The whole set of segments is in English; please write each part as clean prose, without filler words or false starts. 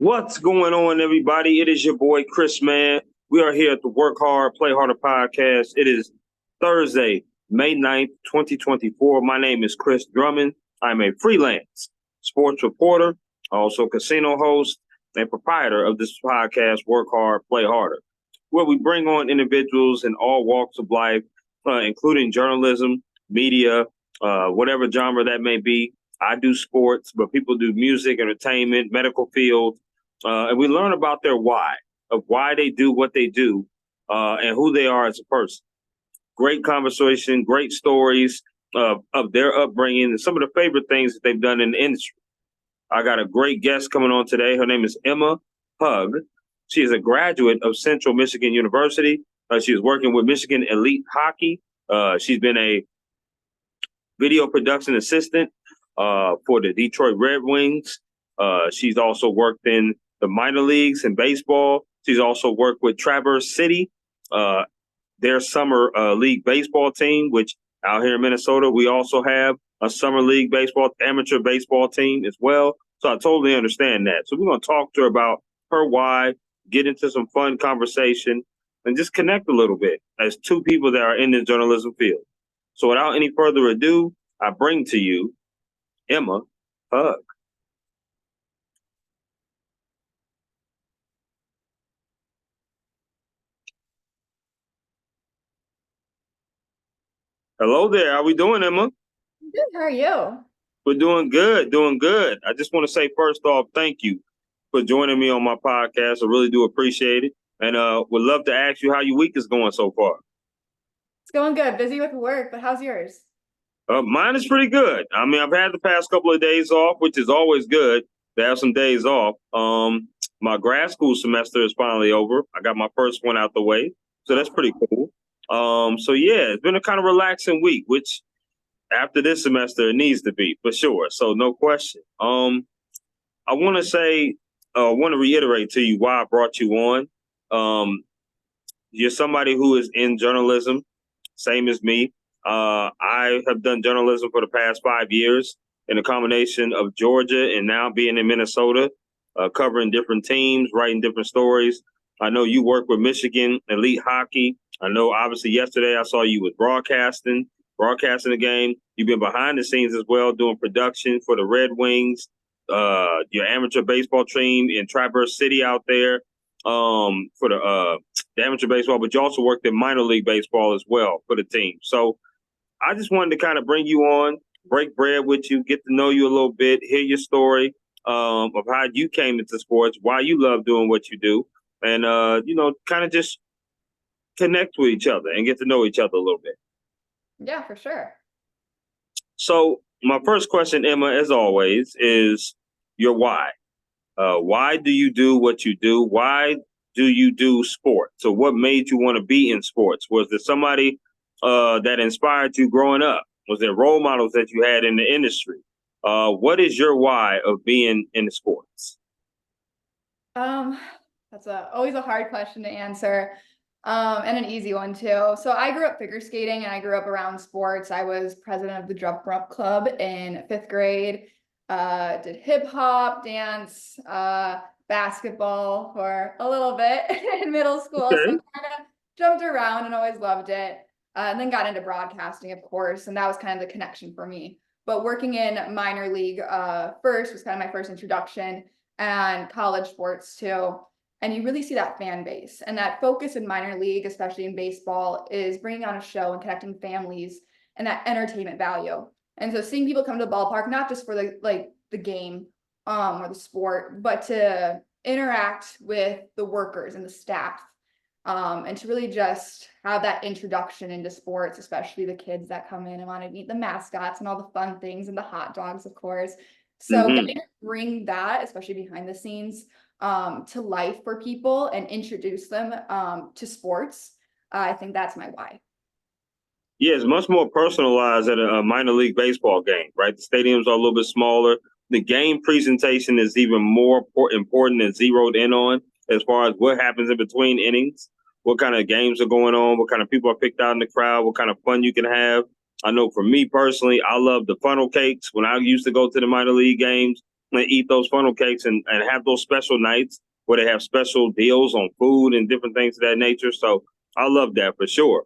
What's going on, everybody? It is your boy Chris, man. We are here at the Work Hard, Play Harder podcast. It is Thursday, May 9th, 2024. My name is Chris Drummond. I'm a freelance sports reporter, also casino host, and proprietor of this podcast, Work Hard, Play Harder, where we bring on individuals in all walks of life, including journalism, media, whatever genre that may be. I do sports, but people do music, entertainment, medical field, and we learn about their why, of why they do what they do, and who they are as a person. Great conversation, great stories of their upbringing, and some of the favorite things that they've done in the industry. I got a great guest coming on today. Her name is Emma Hug. She is a graduate of Central Michigan University. She is working with Michigan Elite Hockey. She's been a video production assistant for the Detroit Red Wings. She's also worked in the minor leagues in baseball. She's also worked with Traverse City, their summer league baseball team, which out here in Minnesota, we also have a summer league baseball, amateur baseball team as well. So I totally understand that. So we're going to talk to her about her why, get into some fun conversation, and just connect a little bit as two people that are in the journalism field. So without any further ado, I bring to you Emma Hug. Hello there. How we doing, Emma? Good. How are you? We're doing good, doing good. I just want to say, first off, thank you for joining me on my podcast. I really do appreciate it. And would love to ask you how your week is going so far. It's going good. Busy with work, but how's yours? Mine is pretty good. I mean, I've had the past couple of days off, which is always good to have some days off. My grad school semester is finally over. I got my first one out the way, so that's pretty cool. So yeah, it's been a kind of relaxing week, which after this semester it needs to be for sure. So no question. I want to say, want to reiterate to you why I brought you on. You're somebody who is in journalism, same as me. I have done journalism for the past 5 years in a combination of Georgia and now being in Minnesota, covering different teams, writing different stories. I know you work with Michigan Elite Hockey. I know obviously yesterday I saw you with broadcasting the game. You've been behind the scenes as well, doing production for the Red Wings, your amateur baseball team in Traverse City out there, for the amateur baseball, but you also worked in minor league baseball as well for the team. So I just wanted to kind of bring you on, break bread with you, get to know you a little bit, hear your story of how you came into sports, why you love doing what you do, and kind of just connect with each other and get to know each other a little bit. Yeah, for sure. So my first question, Emma, as always, is your why. Why do you do what you do? Why do you do sports? So what made you want to be in sports? Was there somebody that inspired you growing up? Was there role models that you had in the industry? What is your why of being in sports? That's always a hard question to answer, and an easy one too. So I grew up figure skating and I grew up around sports. I was president of the Jump Rope Club in 5th grade. Did hip hop, dance, basketball for a little bit in middle school. Okay. So I kind of jumped around and always loved it. And then got into broadcasting, of course, and that was kind of the connection for me. But working in minor league first was kind of my first introduction, and college sports too. And you really see that fan base and that focus in minor league, especially in baseball, is bringing on a show and connecting families and that entertainment value. And so seeing people come to the ballpark, not just for the game or the sport, but to interact with the workers and the staff, and to really just have that introduction into sports, especially the kids that come in and want to meet the mascots and all the fun things and the hot dogs, of course. So getting to bring that, especially behind the scenes, to life for people and introduce them to sports, I think that's my why. Yeah, it's much more personalized at a minor league baseball game, right? The stadiums are a little bit smaller. The game presentation is even more important and zeroed in on as far as what happens in between innings, what kind of games are going on, what kind of people are picked out in the crowd, what kind of fun you can have. I know for me personally, I love the funnel cakes. When I used to go to the minor league games, and eat those funnel cakes and have those special nights where they have special deals on food and different things of that nature. So I love that for sure.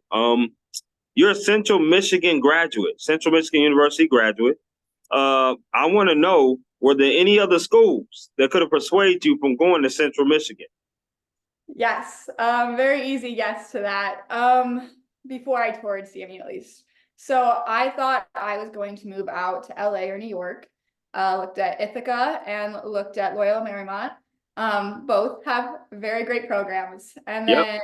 You're a Central Michigan graduate, Central Michigan University graduate. I want to know, were there any other schools that could have persuaded you from going to Central Michigan? Yes, very easy yes to that. Before I toured CMU at least. So I thought I was going to move out to LA or New York. Looked at Ithaca and looked at Loyola Marymount. Both have very great programs. And Yep. then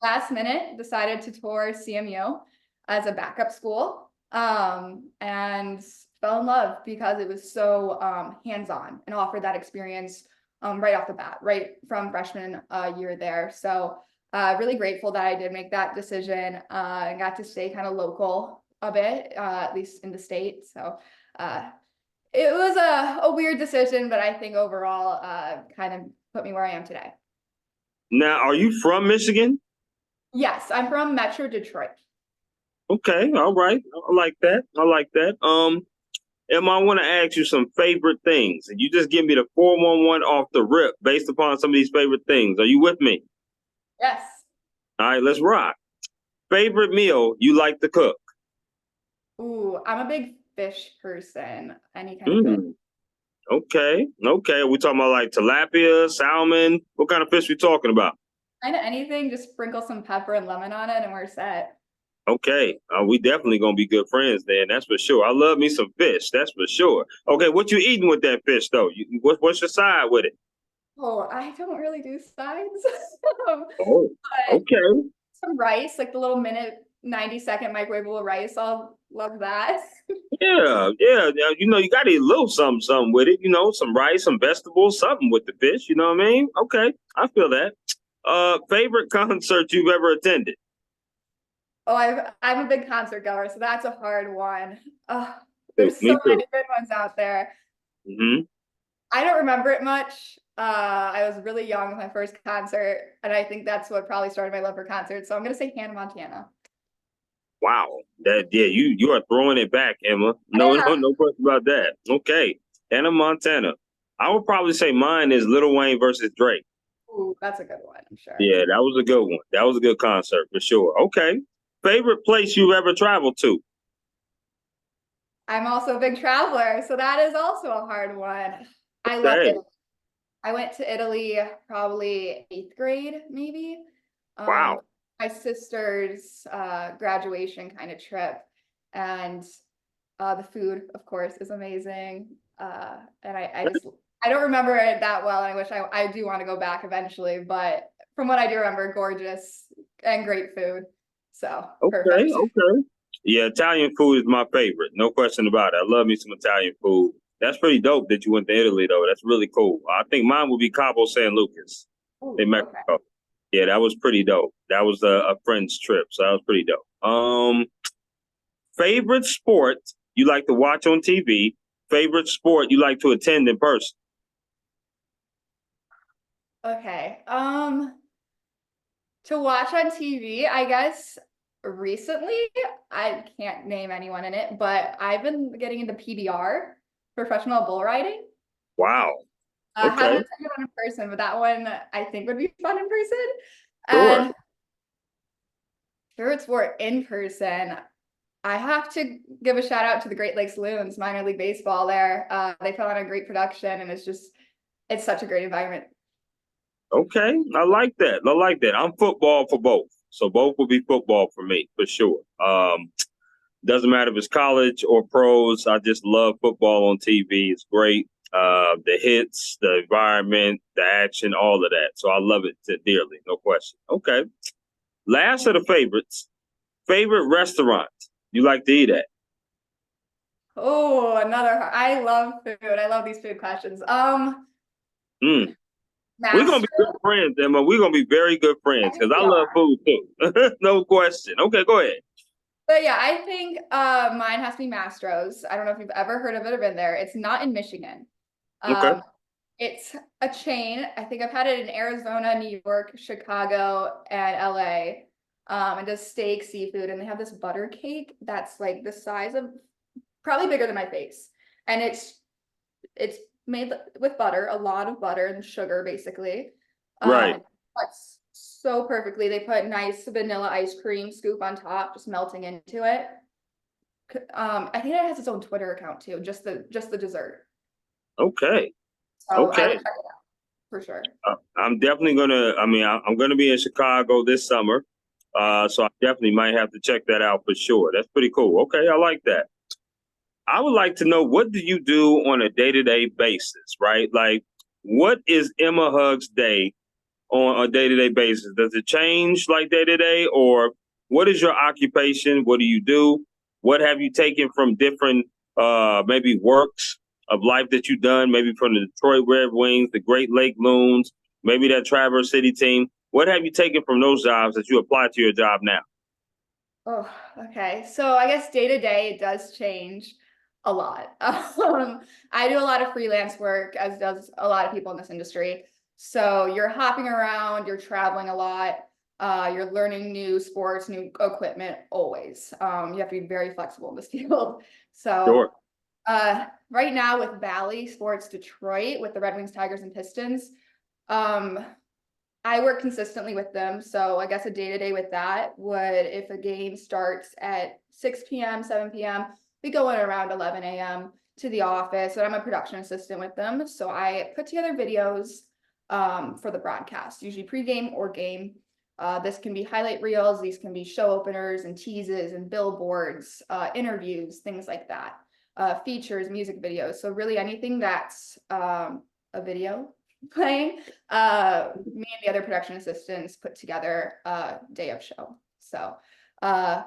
last minute decided to tour CMU as a backup school. And fell in love because it was so hands-on and offered that experience right off the bat, right from freshman year there. So really grateful that I did make that decision and got to stay kind of local a bit, at least in the state. So it was a weird decision, but I think overall kind of put me where I am today. Now, are you from Michigan? Yes, I'm from Metro Detroit. Okay, all right. I like that. I like that. Emma, I want to ask you some favorite things, and you just give me the 411 off the rip based upon some of these favorite things. Are you with me? Yes. All right, let's rock. Favorite meal you like to cook? Ooh, I'm a big fish person. Any kind of fish. Mm, okay, okay. Are we talking about like tilapia, salmon? What kind of fish we talking about? Kind of anything, just sprinkle some pepper and lemon on it and we're set. Okay, we definitely gonna be good friends then. That's for sure. I love me some fish. That's for sure. Okay, what you eating with that fish though? What's your side with it? Oh, I don't really do sides. Oh, But okay. some rice, like the little minute, 90-second microwavable rice. I'll love that. Yeah, yeah, yeah. You know, you got to eat a little something, something with it. You know, some rice, some vegetables, something with the fish. You know what I mean? Okay, I feel that. Favorite concert you've ever attended? Oh, I'm a big concert goer, so that's a hard one. Too. There's Me so too. many good ones out there. Hmm. I don't remember it much. I was really young with my first concert, and I think that's what probably started my love for concerts. So I'm gonna say Hannah Montana. Wow, that yeah, you are throwing it back, Emma. No, Yeah. no, no question about that. Okay, Hannah Montana. I would probably say mine is Lil Wayne versus Drake. Ooh, that's a good one, I'm sure. Yeah, that was a good one. That was a good concert for sure. Okay, favorite place you've ever traveled to? I'm also a big traveler, so that is also a hard one. I love Okay, Italy. I went to Italy probably eighth grade, maybe. wow. My sister's graduation kind of trip, and the food, of course, is amazing. And I don't remember it that well. And I wish I do want to go back eventually, but from what I do remember, gorgeous and great food. So Okay, perfect. okay. Yeah, Italian food is my favorite. No question about it. I love me some Italian food. That's pretty dope that you went to Italy, though. That's really cool. I think mine would be Cabo San Lucas in Ooh, okay. Mexico. Yeah, that was pretty dope. That was a friend's trip, so that was pretty dope. Favorite sport you like to watch on TV? Favorite sport you like to attend in person? Okay. To watch on TV, I guess recently, I can't name anyone in it, but I've been getting into PBR, professional bull riding. Wow. Haven't Okay. attended one in person, but that one I think would be fun in person. Sure. And favorite sport in person, I have to give a shout out to the Great Lakes Loons, minor league baseball there. They put on a great production and it's such a great environment. Okay, I like that. I like that. I'm football for both, so both will be football for me for sure. Doesn't matter if it's college or pros. I just love football on TV. It's great. The hits, the environment, the action, all of that. So I love it dearly, no question. Okay. Last of the favorites. Favorite restaurant you like to eat at? Oh, I love food. I love these food questions. Mm. We're gonna be good Mastro friends, Emma. We're gonna be very good I friends think because we I love are. food too. No question. Okay, go ahead. But yeah, I think mine has to be Mastro's. I don't know if you've ever heard of it or been there. It's not in Michigan. Okay. Um, it's a chain. I think I've had it in Arizona, New York, Chicago, and LA. And does steak, seafood, and they have this butter cake that's like the size of probably bigger than my face. And it's made with butter, a lot of butter and sugar, basically. Right. Cuts so perfectly. They put nice vanilla ice cream scoop on top, just melting into it. I think it has its own Twitter account too, just the dessert. Okay. So I would Okay. check it out for sure. I'm definitely gonna. I mean, I'm gonna be in Chicago this summer, so I definitely might have to check that out for sure. That's pretty cool. Okay, I like that. I would like to know, what do you do on a day-to-day basis, right? Like, what is Emma Hug's day on a day-to-day basis? Does it change like day to day, or what is your occupation? What do you do? What have you taken from different maybe works of life that you've done, maybe from the Detroit Red Wings, the Great Lake Loons, maybe that Traverse City team? What have you taken from those jobs that you apply to your job now? Oh, okay. So I guess day to day it does change a lot. I do a lot of freelance work, as does a lot of people in this industry. So you're hopping around, you're traveling a lot, you're learning new sports, new equipment always. You have to be very flexible in this field. So Sure. right now with Valley Sports Detroit, with the Red Wings, Tigers, and Pistons, um, I work consistently with them, so I guess a day-to-day with that would, if a game starts at 6 p.m., 7 p.m., we go in around 11 a.m. to the office, and I'm a production assistant with them. So I put together videos for the broadcast, usually pregame or game. This can be highlight reels, these can be show openers and teases and billboards, interviews, things like that. Features, music videos. So really anything that's a video playing, me and the other production assistants put together a day of show. So a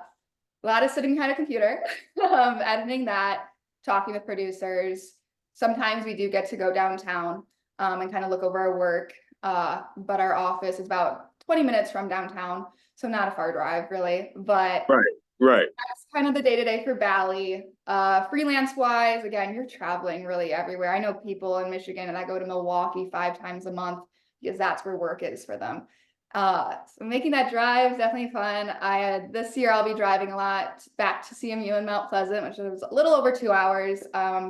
lot of sitting behind a computer, editing that, talking with producers. Sometimes we do get to go downtown and kind of look over our work, but our office is about 20 minutes from downtown, so not a far drive really, but Right. Right. that's kind of the day-to-day for Bally. Freelance wise, again, you're traveling really everywhere. I know people in Michigan that go to Milwaukee 5 times a month because that's where work is for them. So making that drive is definitely fun. This year I'll be driving a lot back to CMU in Mount Pleasant, which is a little over 2 hours,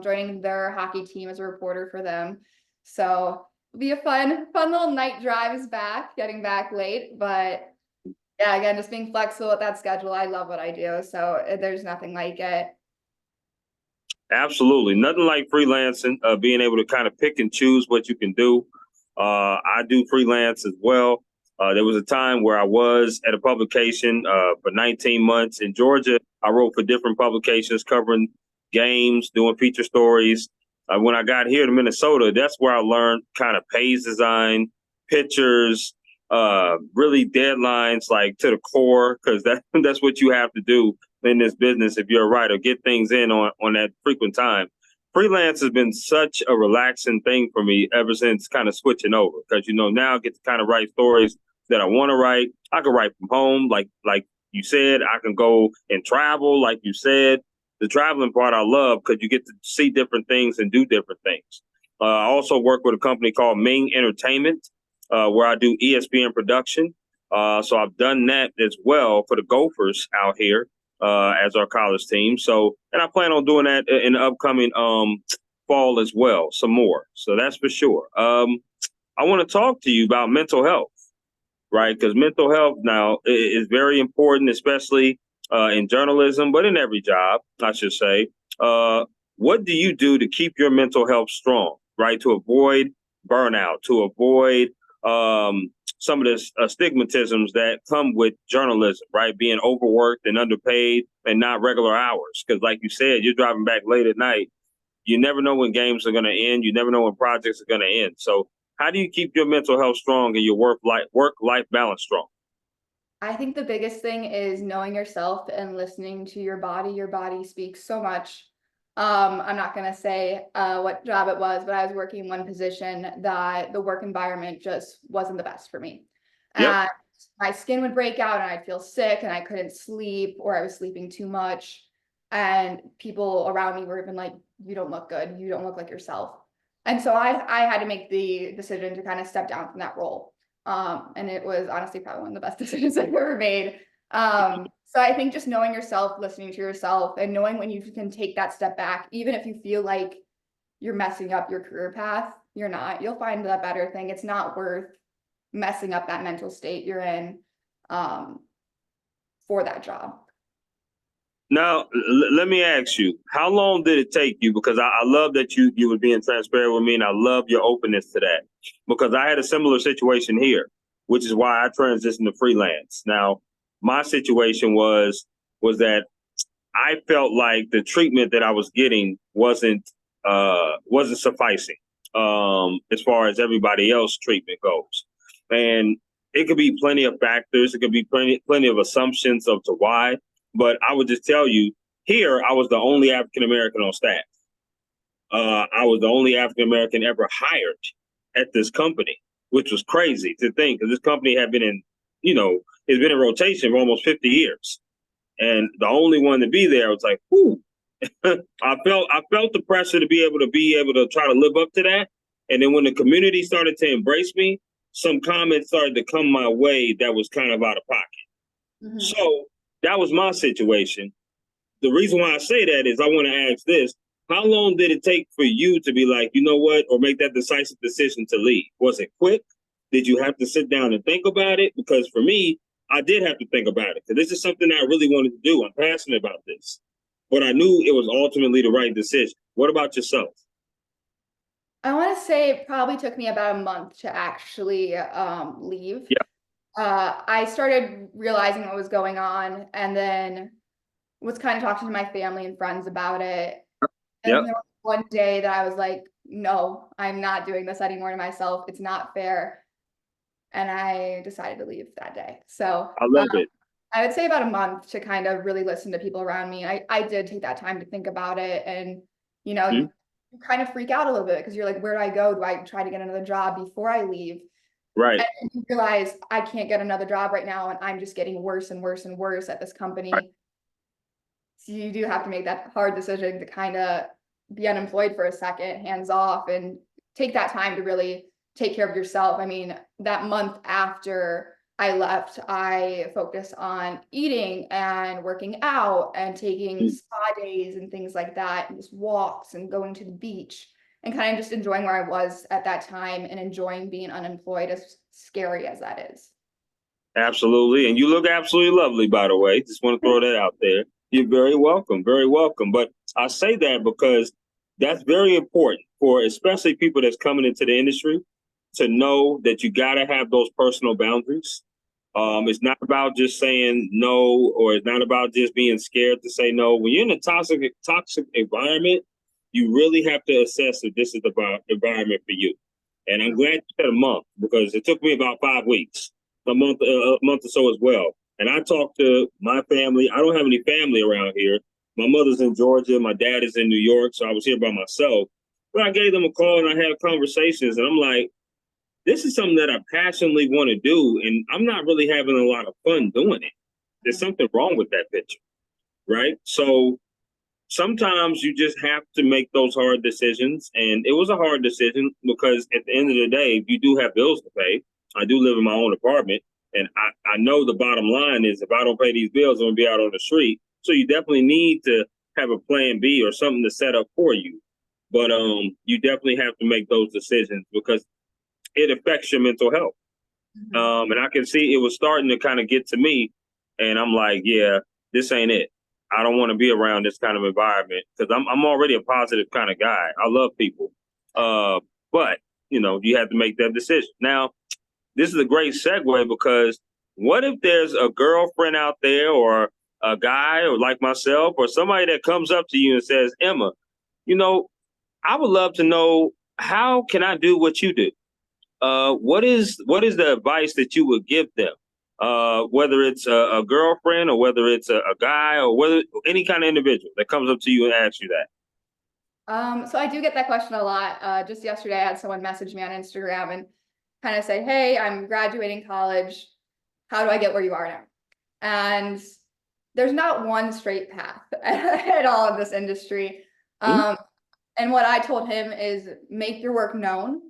joining their hockey team as a reporter for them. So it'll be a fun little night drives back, getting back late, but yeah, again, just being flexible with that schedule. I love what I do, so there's nothing like it. Absolutely. Nothing like freelancing, being able to kind of pick and choose what you can do. I do freelance as well. There was a time where I was at a publication for 19 months in Georgia. I wrote for different publications covering games, doing feature stories. When I got here to Minnesota, that's where I learned kind of page design, pictures, really deadlines like to the core, because that's what you have to do in this business if you're a writer, get things in on that frequent time. Freelance has been such a relaxing thing for me ever since kind of switching over, because now I get to kind of write stories that I want to write. I can write from home, like you said. I can go and travel, like you said. The traveling part I love because you get to see different things and do different things. I also work with a company called Ming Entertainment, where I do ESPN production. So I've done that as well for the Gophers out here as our college team. So, and I plan on doing that in the upcoming fall as well, some more. So that's for sure. I want to talk to you about mental health, right? Because mental health now is very important, especially in journalism, but in every job, I should say. What do you do to keep your mental health strong, right? To avoid burnout, to avoid some of the stigmatisms that come with journalism, right? Being overworked and underpaid and not regular hours. Because, like you said, you're driving back late at night. You never know when games are going to end. You never know when projects are going to end. So, how do you keep your mental health strong and your work life balance strong? I think the biggest thing is knowing yourself and listening to your body. Your body speaks so much. I'm not gonna say what job it was, but I was working in one position that the work environment just wasn't the best for me. Yep. And my skin would break out and I'd feel sick and I couldn't sleep or I was sleeping too much. And people around me were even like, you don't look good. You don't look like yourself. And so I had to make the decision to kind of step down from that role. And it was honestly probably one of the best decisions I've ever made. So I think just knowing yourself, listening to yourself, and knowing when you can take that step back, even if you feel like you're messing up your career path. You're not. You'll find a better thing. It's not worth messing up that mental state you're in for that job. Now, let me ask you, how long did it take you? Because I love that you were being transparent with me, and I love your openness to that. Because I had a similar situation here, which is why I transitioned to freelance. Now, my situation was that I felt like the treatment that I was getting wasn't sufficing as far as everybody else treatment goes, and it could be plenty of factors. It could be plenty of assumptions of to why. But I would just tell you, here I was the only African American on staff. I was the only African American ever hired at this company, which was crazy to think because this company had been it's been in rotation for almost 50 years. And the only one to be there was like, whoo. I felt the pressure to be able to try to live up to that. And then when the community started to embrace me, some comments started to come my way that was kind of out of pocket. Mm-hmm. So that was my situation. The reason why I say that is I want to ask this. How long did it take for you to be like, you know what, or make that decisive decision to leave? Was it quick? Did you have to sit down and think about it? Because for me, I did have to think about it because this is something I really wanted to do. I'm passionate about this, but I knew it was ultimately the right decision. What about yourself? I want to say it probably took me about a month to actually leave. Yeah. I started realizing what was going on and then was kind of talking to my family and friends about it. And there was one day that I was like, no, I'm not doing this anymore to myself. It's not fair. And I decided to leave that day. So I love it. I would say about a month to kind of really listen to people around me. I did take that time to think about it. And, you kind of freak out a little bit because you're like, where do I go? Do I try to get another job before I leave? Right. And you realize I can't get another job right now. And I'm just getting worse and worse and worse at this company. Right. So you do have to make that hard decision to kind of be unemployed for a second, hands off, and take that time to really take care of yourself. I mean, that month after I left, I focused on eating and working out and taking spa days and things like that, and just walks and going to the beach and kind of just enjoying where I was at that time and enjoying being unemployed, as scary as that is. Absolutely. And you look absolutely lovely, by the way. Just want to throw that out there. You're very welcome. Very welcome. But I say that because that's very important for especially people that's coming into the industry to know that you got to have those personal boundaries. It's not about just saying no, or it's not about just being scared to say no. When you're in a toxic environment, you really have to assess if this is the environment for you. And I'm glad you said a month because it took me about 5 weeks, a month or so as well. And I talked to my family. I don't have any family around here. My mother's in Georgia. My dad is in New York. So I was here by myself. But I gave them a call and I had conversations. And I'm like, this is something that I passionately want to do. And I'm not really having a lot of fun doing it. There's something wrong with that picture. Right. So sometimes you just have to make those hard decisions. And it was a hard decision because at the end of the day, you do have bills to pay. I do live in my own apartment. And I know the bottom line is if I don't pay these bills, I'm going to be out on the street. So you definitely need to have a plan B or something to set up for you. But you definitely have to make those decisions because it affects your mental health. Mm-hmm. And I can see it was starting to kind of get to me. And I'm like, yeah, this ain't it. I don't want to be around this kind of environment because I'm already a positive kind of guy. I love people. But, you have to make that decision. Now, this is a great segue because what if there's a girlfriend out there or a guy or like myself or somebody that comes up to you and says, Emma, I would love to know, how can I do what you do? What is the advice that you would give them? Whether it's a girlfriend or whether it's a guy or whether any kind of individual that comes up to you and asks you that. So I do get that question a lot. Just yesterday, I had someone message me on Instagram and kind of say, hey, I'm graduating college. How do I get where you are now? And there's not one straight path at all in this industry. And what I told him is make your work known.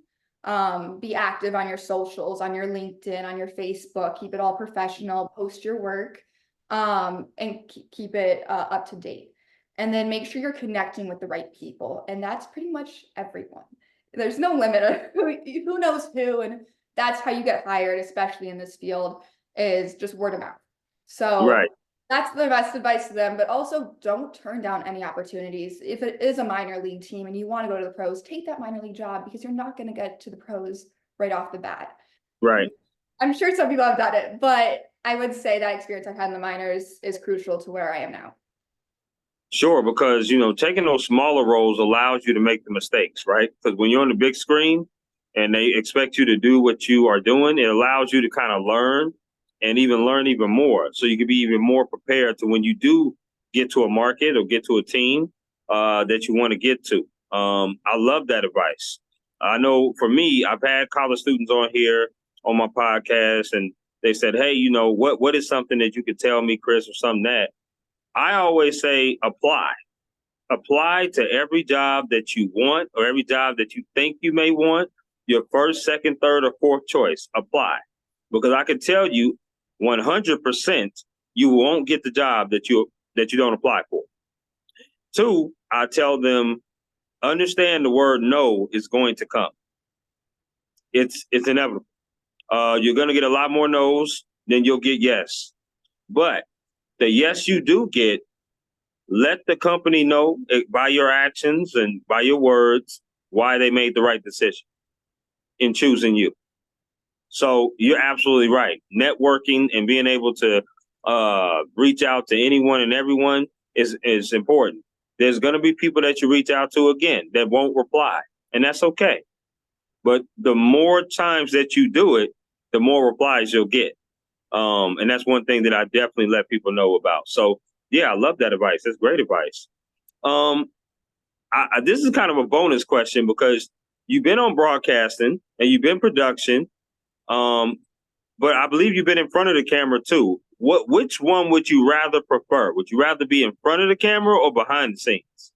Be active on your socials, on your LinkedIn, on your Facebook, keep it all professional, post your work, and keep it up to date. and then make sure you're connecting with the right people. And that's pretty much everyone. There's no limit of who knows who, and that's how you get hired, especially in this field, is just word of mouth. So Right. that's the best advice to them, but also don't turn down any opportunities. If it is a minor league team and you want to go to the pros, take that minor league job, because you're not going to get to the pros right off the bat. Right. I'm sure some people have done it, but I would say that experience I've had in the minors is crucial to where I am now. Sure, because taking those smaller roles allows you to make the mistakes, right? Because when you're on the big screen and they expect you to do what you are doing, it allows you to kind of learn and even learn even more. So you can be even more prepared to when you do get to a market or get to a team that you want to get to. I love that advice. I know for me, I've had college students on here on my podcast, and they said, "Hey, what is something that you could tell me, Chris, or something that." I always say apply. Apply to every job that you want or every job that you think you may want. Your first, second, third, or fourth choice. Apply. Because I can tell you 100% you won't get the job that you don't apply for. Two, I tell them understand the word no is going to come. It's inevitable. You're going to get a lot more no's than you'll get yes. But the yes you do get, let the company know by your actions and by your words why they made the right decision in choosing you. So you're absolutely right. Networking and being able to reach out to anyone and everyone is important. There's going to be people that you reach out to again that won't reply, and that's okay. But the more times that you do it, the more replies you'll get. And that's one thing that I definitely let people know about. So yeah, I love that advice. That's great advice. This is kind of a bonus question because you've been on broadcasting and you've been production, but I believe you've been in front of the camera too. Which one would you rather prefer? Would you rather be in front of the camera or behind the scenes?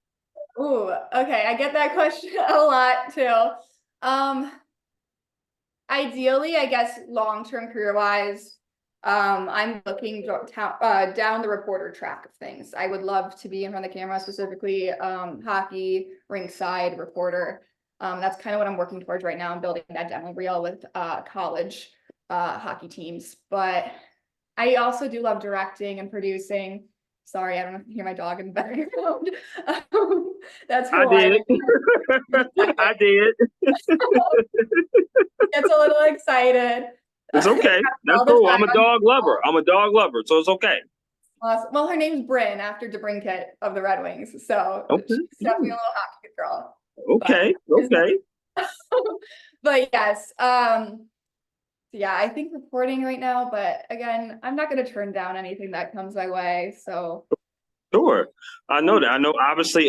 Ooh, okay. I get that question a lot too. Ideally, I guess long-term career-wise, I'm looking down the reporter track of things. I would love to be in front of the camera, specifically hockey, rinkside reporter. That's kind of what I'm working towards right now. I'm building that demo reel with college hockey teams. But I also do love directing and producing. Sorry, I don't know if you hear my dog in the background. That's who I did. I did. Gets a little excited. It's okay. That's cool. I'm a dog lover. So it's okay. Awesome. Well, her name's Bryn after DeBrincat of the Red Wings. So Okay. she's definitely a little hockey girl. Okay. Okay. But yes, yeah, I think reporting right now, but again, I'm not going to turn down anything that comes my way. So Sure. I know that. I know obviously,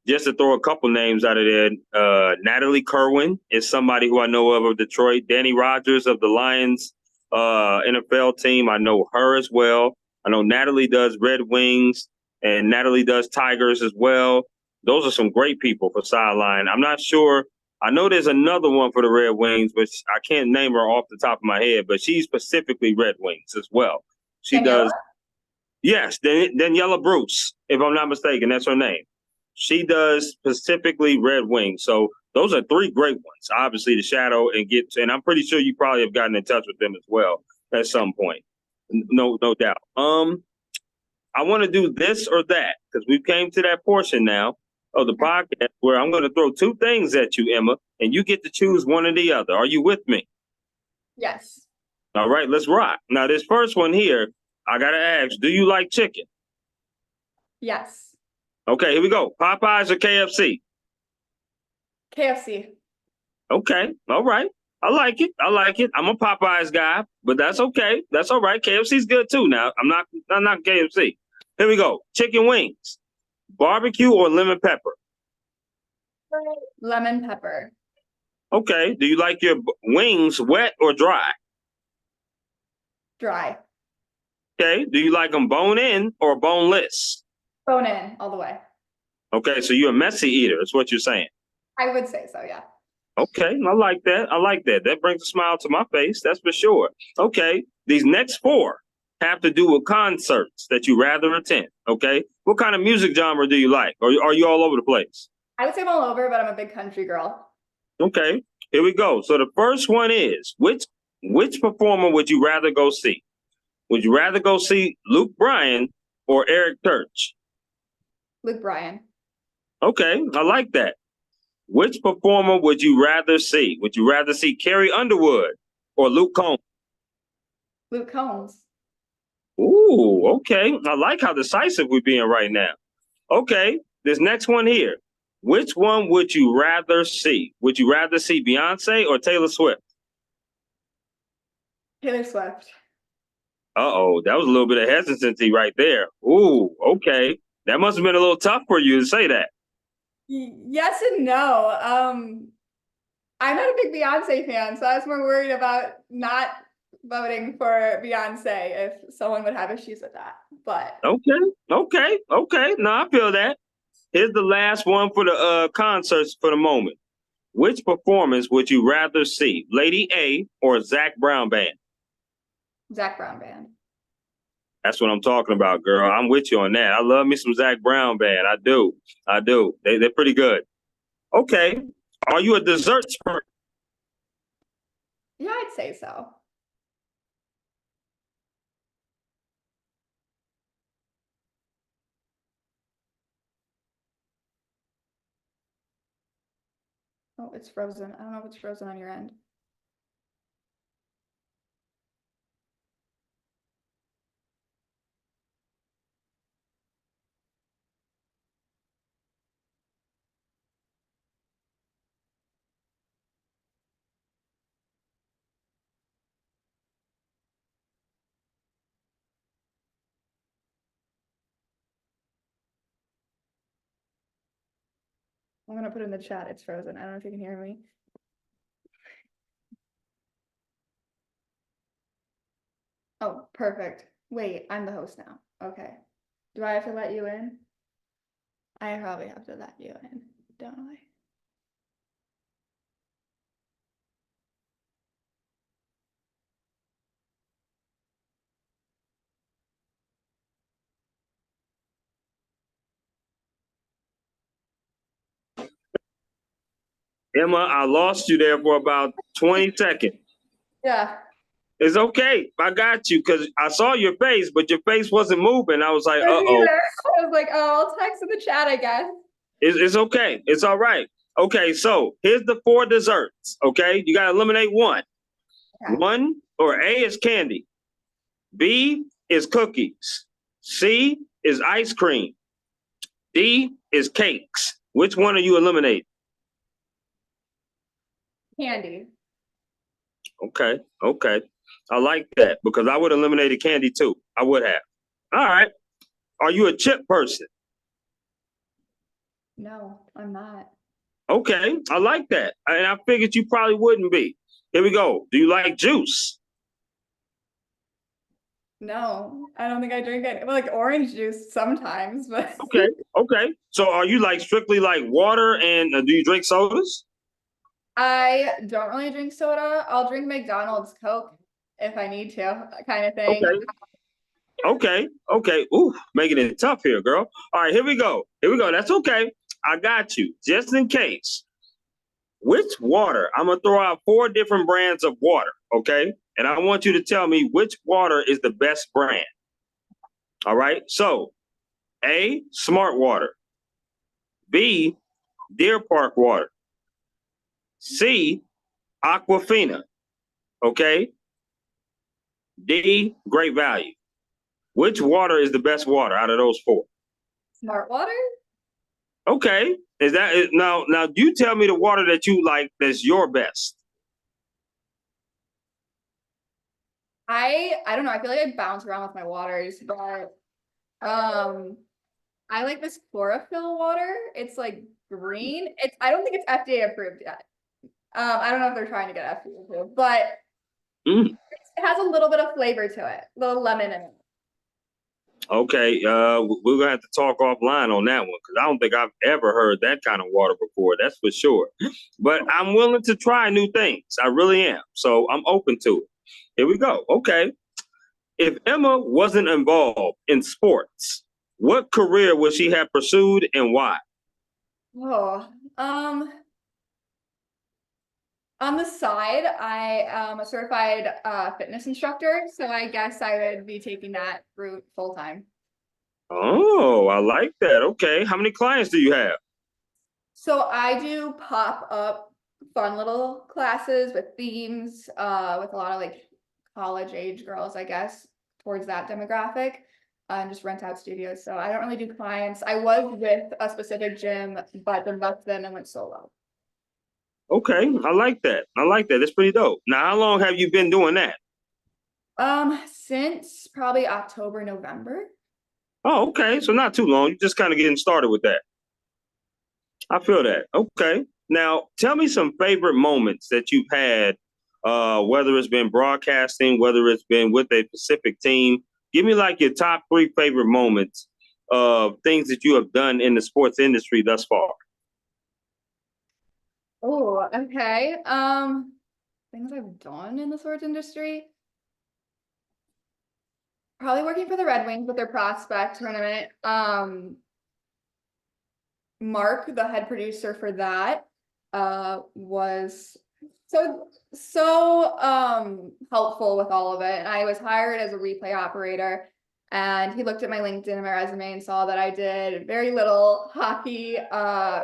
just to throw a couple names out of there, Natalie Kerwin is somebody who I know of Detroit. Danny Rogers of the Lions NFL team. I know her as well. I know Natalie does Red Wings and Natalie does Tigers as well. Those are some great people for sideline. I'm not sure. I know there's another one for the Red Wings, but I can't name her off the top of my head, but she's specifically Red Wings as well. She does. Yes, Daniela Bruce, if I'm not mistaken, that's her name. She does specifically Red Wings. So those are three great ones. Obviously, the Shadow and I'm pretty sure you probably have gotten in touch with them as well at some point. No doubt. I want to do this or that because we came to that portion now of the podcast where I'm going to throw two things at you, Emma, and you get to choose one or the other. Are you with me? yes. All right, let's rock. Now, this first one here, I got to ask, do you like chicken? Yes. Okay, here we go. Popeyes or KFC? KFC. Okay, all right. I like it. I'm a Popeyes guy, but that's okay. That's all right. KFC's good too. Now, I'm not KFC. Here we go. Chicken wings, barbecue or lemon pepper? Lemon pepper. Okay. Do you like your wings wet or dry? Dry. Okay. Do you like them bone in or boneless? Bone in all the way. Okay. So you're a messy eater. Is what you're saying. I would say so, yeah. Okay. I like that. That brings a smile to my face. That's for sure. Okay. These next four. have to do with concerts that you rather attend. Okay. What kind of music genre do you like? Or are you all over the place? I would say I'm all over, but I'm a big country girl. Okay. Here we go. So the first one is which performer would you rather go see? Would you rather go see Luke Bryan or Eric Church? Luke Bryan. Okay, I like that. Which performer would you rather see? Would you rather see Carrie Underwood or Luke Combs? Luke Combs. Ooh, okay. I like how decisive we're being right now. Okay, this next one here. Which one would you rather see? Would you rather see Beyonce or Taylor Swift? Taylor Swift. Uh-oh, that was a little bit of hesitancy right there. Ooh, okay. That must have been a little tough for you to say that. Yes and no. I'm not a big Beyonce fan, so I was more worried about not voting for Beyonce if someone would have issues with that. But Okay. No, I feel that. Here's the last one for the concerts for the moment. Which performance would you rather see, Lady A or Zach Brown Band? Zach Brown Band. That's what I'm talking about, girl. I'm with you on that. I love me some Zach Brown Band. I do. They're pretty good. Okay. Are you a desserts person? Yeah, I'd say so. Oh, it's frozen. I don't know if it's frozen on your end. I'm gonna put it in the chat. It's frozen. I don't know if you can hear me. Oh, perfect. Wait, I'm the host now. Okay. Do I have to let you in? I probably have to let you in, don't I? Emma, I lost you there for about 20 seconds. Yeah. It's okay. I got you because I saw your face, but your face wasn't moving. I was like, Me uh-oh. neither. I was like, oh, I'll text in the chat, I guess. It's okay. It's all right. Okay, so here's the 4 desserts. Okay, you got to eliminate one. Okay. One or A is candy. B is cookies. C is ice cream. D is cakes. Which one are you eliminating? Candy. Okay. I like that because I would have eliminated candy too. I would have. All right. Are you a chip person? No, I'm not. Okay, I like that. And I figured you probably wouldn't be. Here we go. Do you like juice? No, I don't think I drink it. Well, like orange juice sometimes, but Okay. So are you like strictly like water and do you drink sodas? I don't really drink soda. I'll drink McDonald's Coke if I need to, kind of thing. Okay. Ooh, making it tough here, girl. All right, here we go. That's okay. I got you. Just in case. Which water? I'm gonna throw out 4 different brands of water, okay? And I want you to tell me which water is the best brand. All right. So A, Smart Water. B, Deer Park Water. C, Aquafina. Okay. D, Great Value. Which water is the best water out of those 4? Smart water? Okay. Is that now? Now you tell me the water that you like that's your best. I don't know. I feel like I bounce around with my waters, but I like this chlorophyll water. It's like green. I don't think it's FDA approved yet. I don't know if they're trying to get FDA approved, but Mm. it has a little bit of flavor to it, a little lemon in it. Okay, we're gonna have to talk offline on that one because I don't think I've ever heard that kind of water before. That's for sure. But I'm willing to try new things. I really am. So I'm open to it. Here we go. Okay. If Emma wasn't involved in sports, what career would she have pursued and why? Oh, on the side, I am a certified fitness instructor, so I guess I would be taking that route full time. Oh, I like that. Okay. How many clients do you have? So I do pop up fun little classes with themes, with a lot of like college age girls, I guess, towards that demographic, and just rent out studios. So I don't really do clients. I was with a specific gym, but then left them and went solo. Okay. I like that. I like that. That's pretty dope. Now, how long have you been doing that? Since probably October, November. Oh, okay. So not too long. You're just kind of getting started with that. I feel that. Okay. Now, tell me some favorite moments that you've had, whether it's been broadcasting, whether it's been with a specific team. Give me like your top three favorite moments of things that you have done in the sports industry thus far. Oh, okay. Things I've done in the sports industry. Probably working for the Red Wings with their prospect tournament. Mark, the head producer for that, was so helpful with all of it. And I was hired as a replay operator, and he looked at my LinkedIn and my resume and saw that I did very little hockey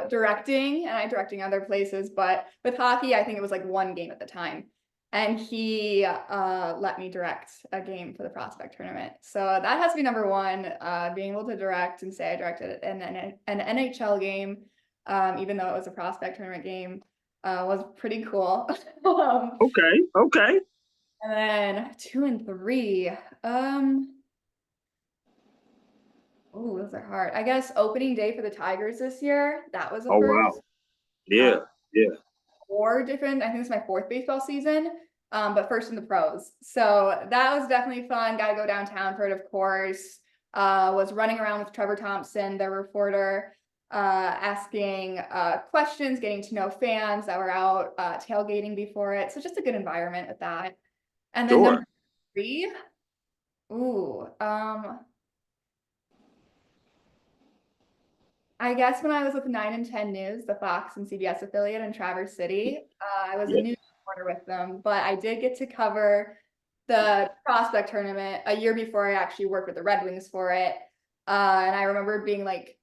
directing, and I directing other places, but with hockey, I think it was like one game at the time. And he let me direct a game for the prospect tournament. So that has to be number one, being able to direct and say I directed an NHL game, even though it was a prospect tournament game, was pretty cool. Okay. Okay. And then two and three, oh, those are hard. I guess opening day for the Tigers this year, that was a Oh first. wow. Yeah. Yeah. Four different, I think it's my fourth baseball season, but first in the pros. So that was definitely fun. Got to go downtown for it, of course. Was running around with Trevor Thompson, their reporter, asking questions, getting to know fans that were out tailgating before it. So just a good environment with that. And then Sure. number three, ooh, I guess when I was with 9 and 10 News, the Fox and CBS affiliate in Traverse City, I was a Yeah. news reporter with them, but I did get to cover the prospect tournament a year before I actually worked with the Red Wings for it. And I remember being like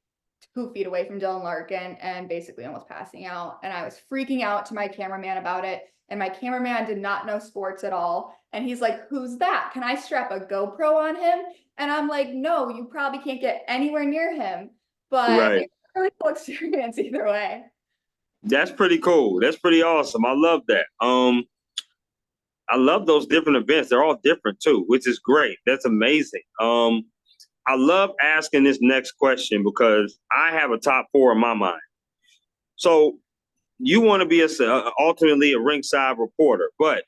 2 feet away from Dylan Larkin and basically almost passing out. And I was freaking out to my cameraman about it. And my cameraman did not know sports at all. And he's like, "Who's that? Can I strap a GoPro on him?" And I'm like, "No, you probably can't get anywhere near him." But Right. it's a really cool experience either way. That's pretty cool. That's pretty awesome. I love that. I love those different events. They're all different too, which is great. That's amazing. I love asking this next question because I have a top four in my mind. So you want to be ultimately a ringside reporter, but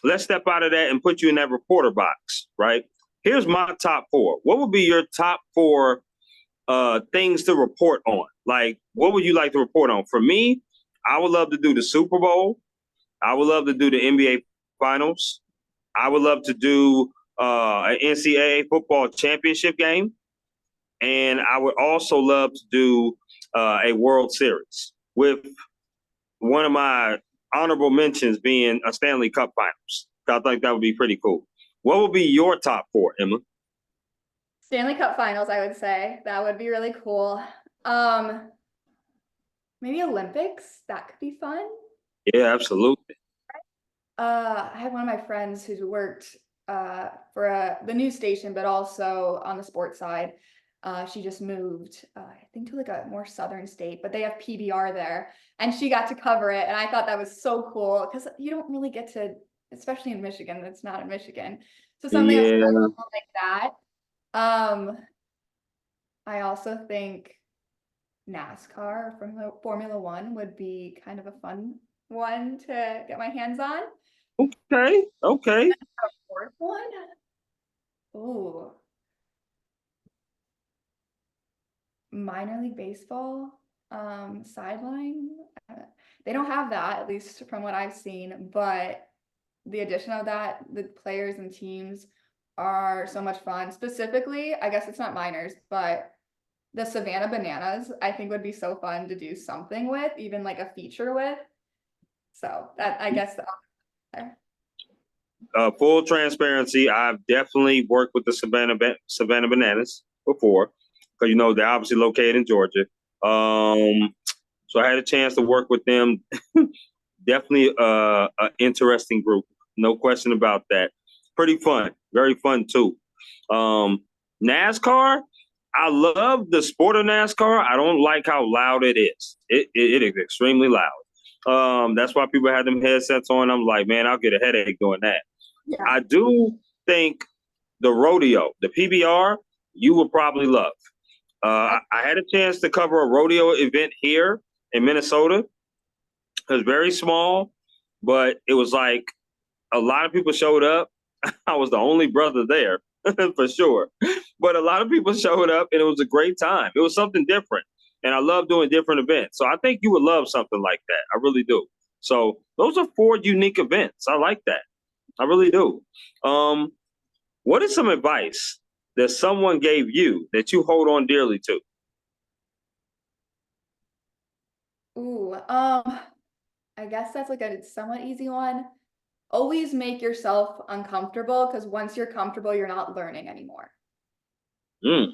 let's step out of that and put you in that reporter box, right? Here's my top four. What would be your top four things to report on? Like, what would you like to report on? For me, I would love to do the Super Bowl. I would love to do the NBA Finals. I would love to do an NCAA football championship game. And I would also love to do a World Series with one of my honorable mentions being a Stanley Cup Finals. I think that would be pretty cool. What would be your top four, Emma? Stanley Cup Finals, I would say. That would be really cool. Um, Maybe Olympics. That could be fun. Yeah, absolutely. I had one of my friends who's worked for the news station, but also on the sports side. She just moved, I think, to like a more southern state, but they have PBR there, and she got to cover it, and I thought that was so cool because you don't really get to, especially in Michigan. It's not in Michigan, so something else Yeah, like that. Um, I also think NASCAR from the Formula One would be kind of a fun one to get my hands on. okay, okay. Fourth one? Ooh, minor league baseball, sideline. Uh, They don't have that, at least from what I've seen, but the addition of that, the players and teams are so much fun. Specifically, I guess it's not minors, but the Savannah Bananas, I think would be so fun to do something with, even like a feature with. So that I guess Full transparency, I've definitely worked with the Savannah Bananas before, because they're obviously located in Georgia. So I had a chance to work with them. Definitely an interesting group, no question about that. Pretty fun, very fun too. NASCAR, I love the sport of NASCAR. I don't like how loud it is. It is extremely loud. That's why people have them headsets on. I'm like, man, I'll get a headache doing that. yeah. I do think the rodeo, the PBR, you would probably love. I had a chance to cover a rodeo event here in Minnesota. It was very small, but it was like a lot of people showed up. I was the only brother there for sure. But a lot of people showed up and it was a great time. It was something different. And I love doing different events. So I think you would love something like that. I really do. So those are 4 unique events. I like that. I really do. What is some advice that someone gave you that you hold on dearly to? Ooh, I guess that's like a somewhat easy one. Always make yourself uncomfortable because once you're comfortable, you're not learning anymore. Mm,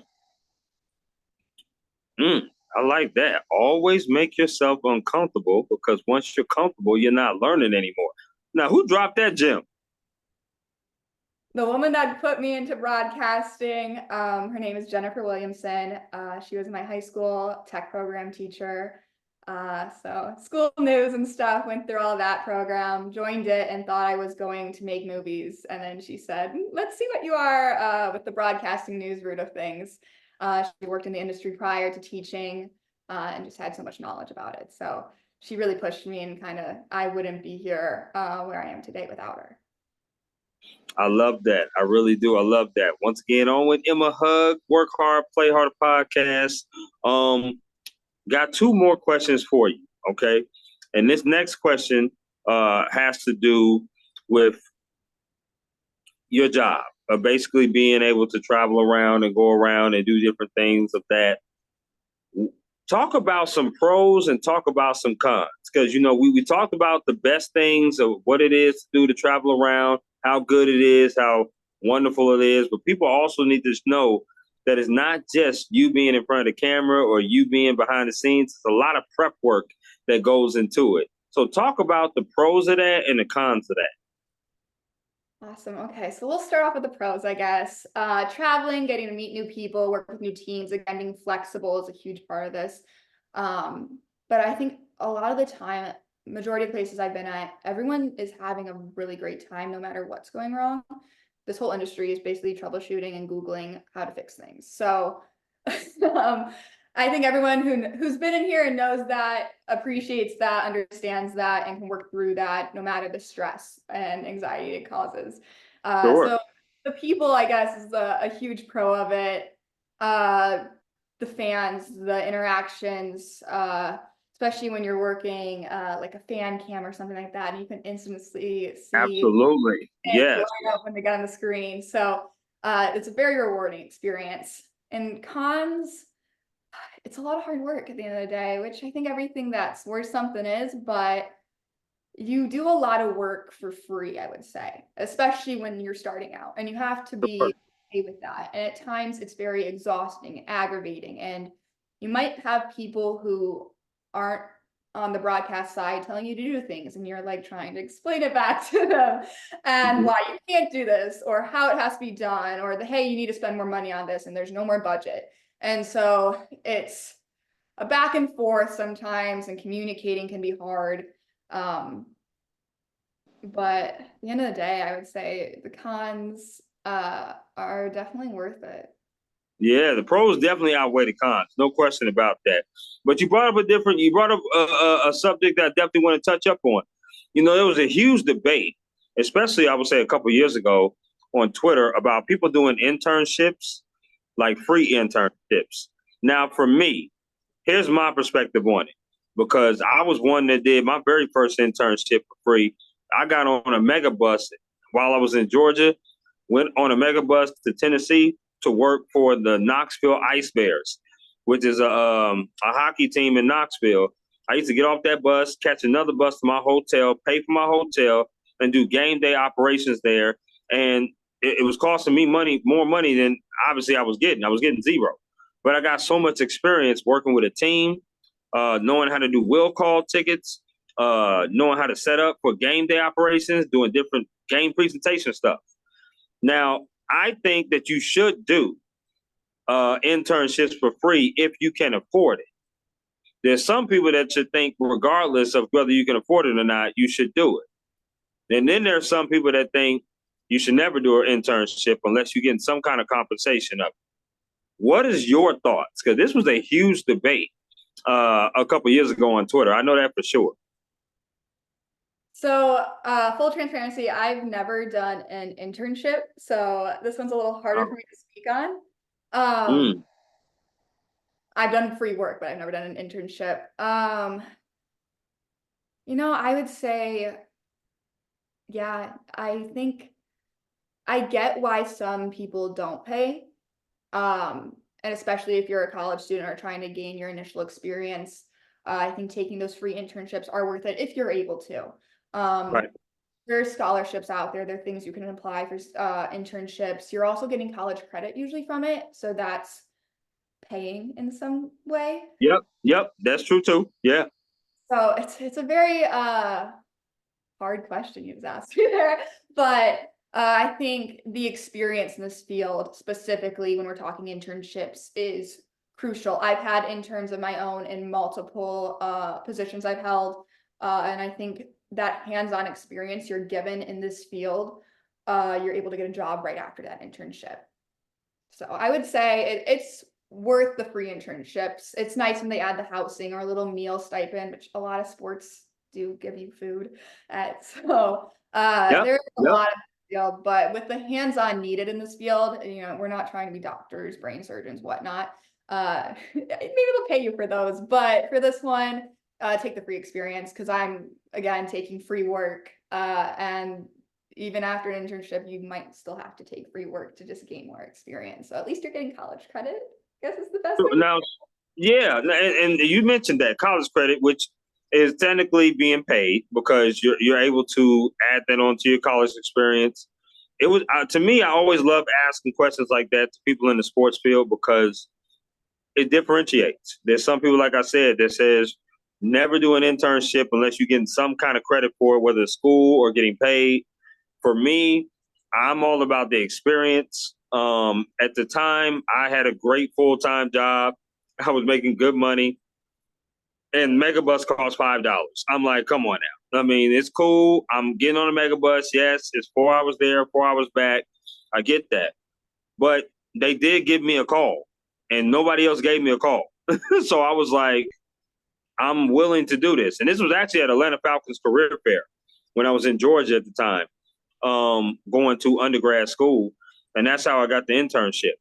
mm, I like that. Always make yourself uncomfortable, because once you're comfortable, you're not learning anymore. Now, who dropped that gem? The woman that put me into broadcasting, her name is Jennifer Williamson. She was my high school tech program teacher. So school news and stuff, went through all that program, joined it and thought I was going to make movies. And then she said, let's see what you are with the broadcasting news route of things. She worked in the industry prior to teaching and just had so much knowledge about it. So she really pushed me and I wouldn't be here where I am today without her. I love that. I really do. I love that. Once again, on with Emma Hug, Work Hard, Play Harder podcast. Got 2 more questions for you. Okay. And this next question has to do with your job, basically being able to travel around and go around and do different things of that. Talk about some pros and talk about some cons, because we talked about the best things of what it is to do to travel around, how good it is, how wonderful it is, but people also need to know that it's not just you being in front of the camera or you being behind the scenes. It's a lot of prep work that goes into it. So talk about the pros of that and the cons of that. Awesome. Okay, so we'll start off with the pros, I guess. Traveling, getting to meet new people, work with new teams, again, being flexible is a huge part of this. But I think a lot of the time, majority of places I've been at, everyone is having a really great time no matter what's going wrong. This whole industry is basically troubleshooting and Googling how to fix things. So I think everyone who's been in here and knows that, appreciates that, understands that, and can work through that no matter the stress and anxiety it causes. Sure. So the people, I guess, is a huge pro of it. The fans, the interactions, especially when you're working like a fan cam or something like that, and you can instantly see Absolutely. and Yes. light up when they get on the screen. So it's a very rewarding experience. And cons, it's a lot of hard work at the end of the day, which I think everything that's worth something is, but you do a lot of work for free, I would say, especially when you're starting out, and you have to Sure. be okay with that. And at times it's very exhausting, aggravating, and you might have people who aren't on the broadcast side telling you to do things, and you're like trying to explain it back to them and Mhm. why you can't do this or how it has to be done, or the hey, you need to spend more money on this and there's no more budget. And so it's a back and forth sometimes, and communicating can be hard. Um, but at the end of the day, I would say the cons are definitely worth it. Yeah, the pros definitely outweigh the cons, no question about that. But you brought up a subject that I definitely want to touch up on. There was a huge debate, especially I would say a couple of years ago on Twitter, about people doing internships, like free internships. Now, for me, here's my perspective on it, because I was one that did my very first internship for free. I got on a mega bus while I was in Georgia, went on a mega bus to Tennessee to work for the Knoxville Ice Bears, which is a hockey team in Knoxville. I used to get off that bus, catch another bus to my hotel, pay for my hotel, and do game day operations there. And it was costing me more money than obviously I was getting. I was getting zero. But I got so much experience working with a team, knowing how to do will call tickets, knowing how to set up for game day operations, doing different game presentation stuff. Now, I think that you should do internships for free if you can afford it. There's some people that should think, regardless of whether you can afford it or not, you should do it. And then there's some people that think you should never do an internship unless you're getting some kind of compensation of it. What is your thoughts? Because this was a huge debate a couple years ago on Twitter. I know that for sure. So, full transparency, I've never done an internship, so this one's a little harder for me to speak on. I've done free work, but I've never done an internship. I would say, yeah, I think I get why some people don't pay. And especially if you're a college student or trying to gain your initial experience, I think taking those free internships are worth it if you're able to. Right. There are scholarships out there. There are things you can apply for internships. You're also getting college credit usually from it, so that's paying in some way. Yep, that's true too. Yeah. So it's a very hard question you've asked me there, but I think the experience in this field, specifically when we're talking internships, is crucial. I've had interns of my own in multiple positions I've held, and I think that hands-on experience you're given in this field, you're able to get a job right after that internship. So I would say it's worth the free internships. It's nice when they add the housing or a little meal stipend, which a lot of sports do give you food at. So there's a lot of field, but with the hands-on needed in this field, we're not trying to be doctors, brain surgeons, whatnot. Maybe they'll pay you for those, but for this one, take the free experience, because I'm again taking free work, and even after an internship, you might still have to take free work to just gain more experience. So at least you're getting college credit, I guess is the best way. Now, yeah, and you mentioned that college credit, which is technically being paid because you're able to add that onto your college experience. It was to me, I always love asking questions like that to people in the sports field because it differentiates. There's some people, like I said, that says never do an internship unless you're getting some kind of credit for it, whether it's school or getting paid. For me, I'm all about the experience. At the time, I had a great full-time job. I was making good money, and Megabus cost $5. I'm like, come on now. I mean, it's cool. I'm getting on a Megabus. Yes, it's 4 hours there, 4 hours back. I get that. But they did give me a call, and nobody else gave me a call. So I was like, I'm willing to do this. And this was actually at Atlanta Falcons career fair when I was in Georgia at the time, going to undergrad school. And that's how I got the internship.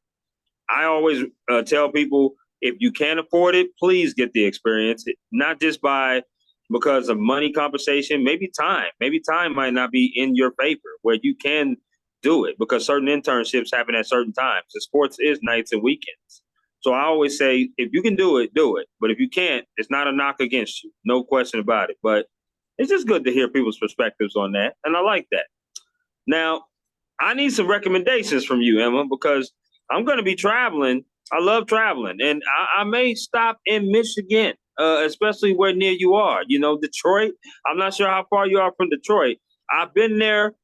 I always tell people, if you can't afford it, please get the experience, not just because of money compensation, maybe time. Maybe time might not be in your favor where you can do it because certain internships happen at certain times. The sports is nights and weekends. So I always say, if you can do it, do it. But if you can't, it's not a knock against you. No question about it. But it's just good to hear people's perspectives on that. And I like that. Now, I need some recommendations from you, Emma, because I'm going to be traveling. I love traveling, and I may stop in Michigan, especially where near you are. Detroit. I'm not sure how far you are from Detroit. I've been there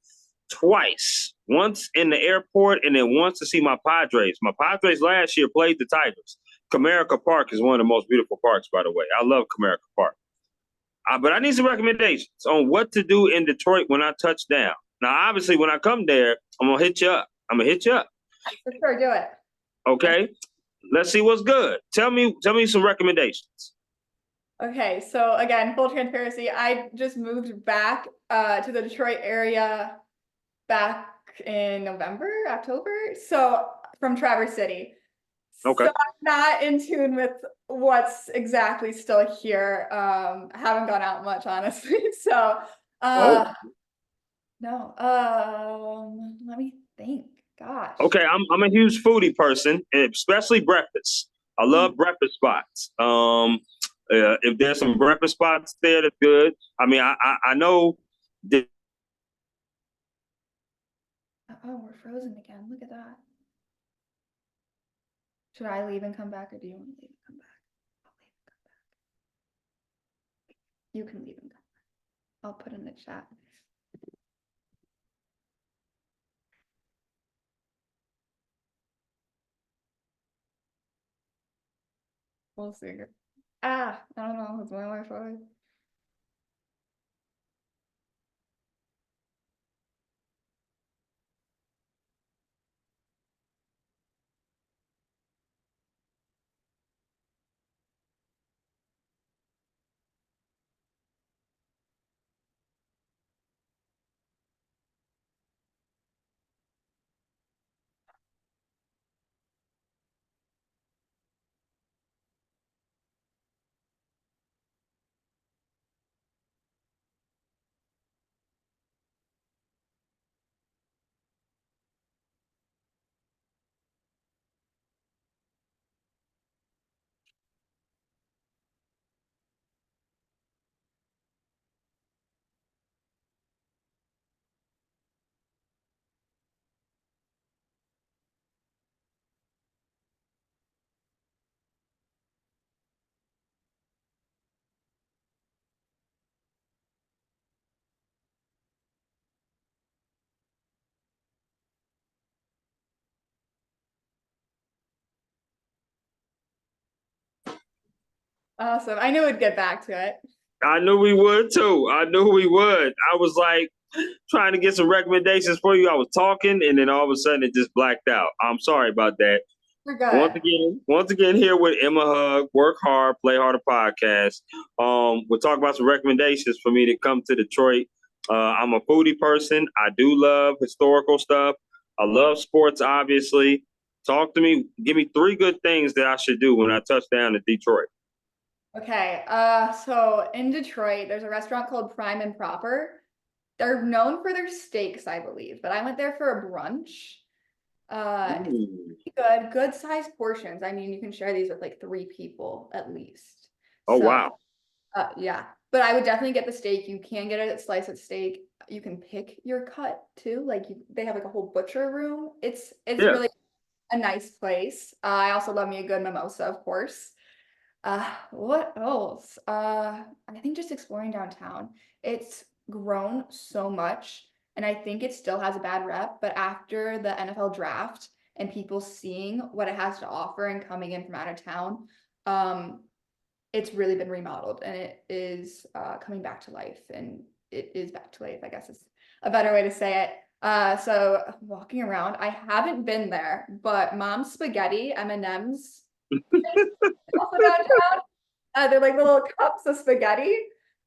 twice, once in the airport and then once to see my Padres. My Padres last year played the Tigers. Comerica Park is one of the most beautiful parks, by the way. I love Comerica Park. But I need some recommendations on what to do in Detroit when I touch down. Now, obviously, when I come there, I'm going to hit you up. For sure, do it. Okay. Let's see what's good. Tell me some recommendations. Okay, so again, full transparency, I just moved back to the Detroit area back in October, so from Traverse City. Okay. So I'm not in tune with what's exactly still here. I haven't gone out much, honestly. So no, let me think. Gosh. Okay, I'm a huge foodie person, especially breakfast. I Mm. love breakfast spots. If there's some breakfast spots there, that's good. I mean, I know. That, Oh, we're frozen again. Look at that. Should I leave and come back, or do you want to leave and come back? I'll leave and come back. You can leave and come back. I'll put in the chat. We'll see. Ah, I don't know. It's my Wi-Fi. Awesome. I knew we'd get back to it. I knew we would too. I knew we would. I was like trying to get some recommendations for you. I was talking, and then all of a sudden it just blacked out. I'm sorry about that. We're good. Once again, here with Emma Hug, Work Hard, Play Harder podcast. We'll talk about some recommendations for me to come to Detroit. I'm a foodie person. I do love historical stuff. I love sports, obviously. Talk to me. Give me three good things that I should do when I touch down to Detroit. Okay. So in Detroit, there's a restaurant called Prime and Proper. They're known for their steaks, I believe, but I went there for a brunch. It's Ooh. good sized portions. I mean, you can share these with like 3 people at least. Oh, So, wow. yeah, but I would definitely get the steak. You can get a slice of steak. You can pick your cut too. They have like a whole butcher room. It's Yeah. really a nice place. I also love me a good mimosa, of course. What else? I think just exploring downtown. It's grown so much, and I think it still has a bad rep, but after the NFL draft and people seeing what it has to offer and coming in from out of town, um, it's really been remodeled and it is coming back to life, and it is back to life, I guess is a better way to say it. So walking around, I haven't been there, but Mom's Spaghetti, M&M's, also downtown. They're like little cups of spaghetti.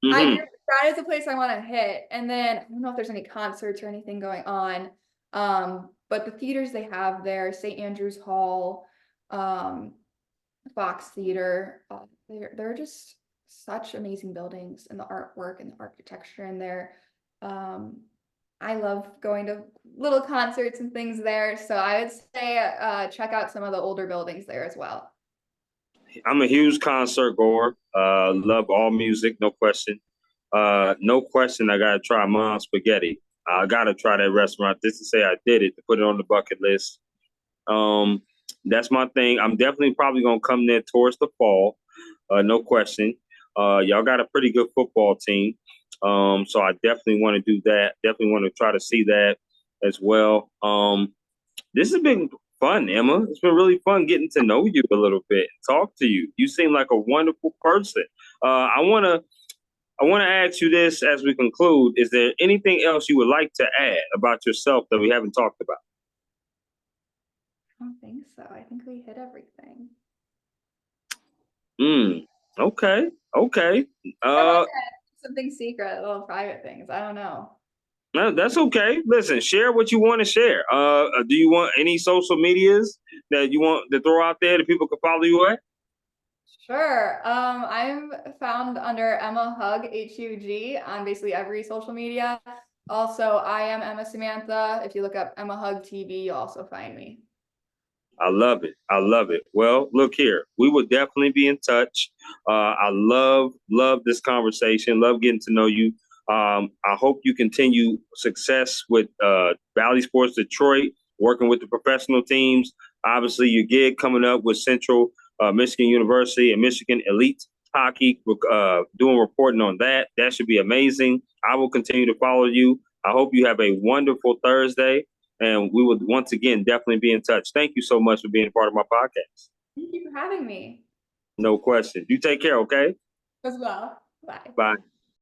Hmm. That is a place I want to hit. And then I don't know if there's any concerts or anything going on. But the theaters they have there, St. Andrew's Hall, um, Fox Theater, they're just such amazing buildings, and the artwork and the architecture in there. Um, I love going to little concerts and things there. So I would say check out some of the older buildings there as well. I'm a huge concert goer. Love all music, no question. No question, I gotta try Mom's Spaghetti. I gotta try that restaurant just to say I did it, to put it on the bucket list. Um, that's my thing. I'm definitely probably gonna come there towards the fall, no question. Y'all got a pretty good football team, so I definitely want to do that. Definitely want to try to see that as well. This has been fun, Emma. It's been really fun getting to know you a little bit and talk to you. You seem like a wonderful person. I want to ask you this as we conclude. Is there anything else you would like to add about yourself that we haven't talked about? I don't think so. I think we hit everything. Mm, okay, okay. Or Uh, was it something secret, little private things? I don't know. no, that's okay. Listen, share what you want to share. Do you want any social medias that you want to throw out there that people can follow you at? Sure. I'm found under Emma Hug, HUG, on basically every social media. Also, I am Emma Samantha. If you look up Emma Hug TV, you'll also find me. I love it. I love it. Well, look here. We will definitely be in touch. I love this conversation. Love getting to know you. I hope you continue success with Valley Sports Detroit, working with the professional teams. Obviously, your gig coming up with Central Michigan University and Michigan Elite Hockey, doing reporting on that. That should be amazing. I will continue to follow you. I hope you have a wonderful Thursday. And we would once again definitely be in touch. Thank you so much for being a part of my podcast. Thank you for having me No question. You take care, okay? as well. Bye. Bye.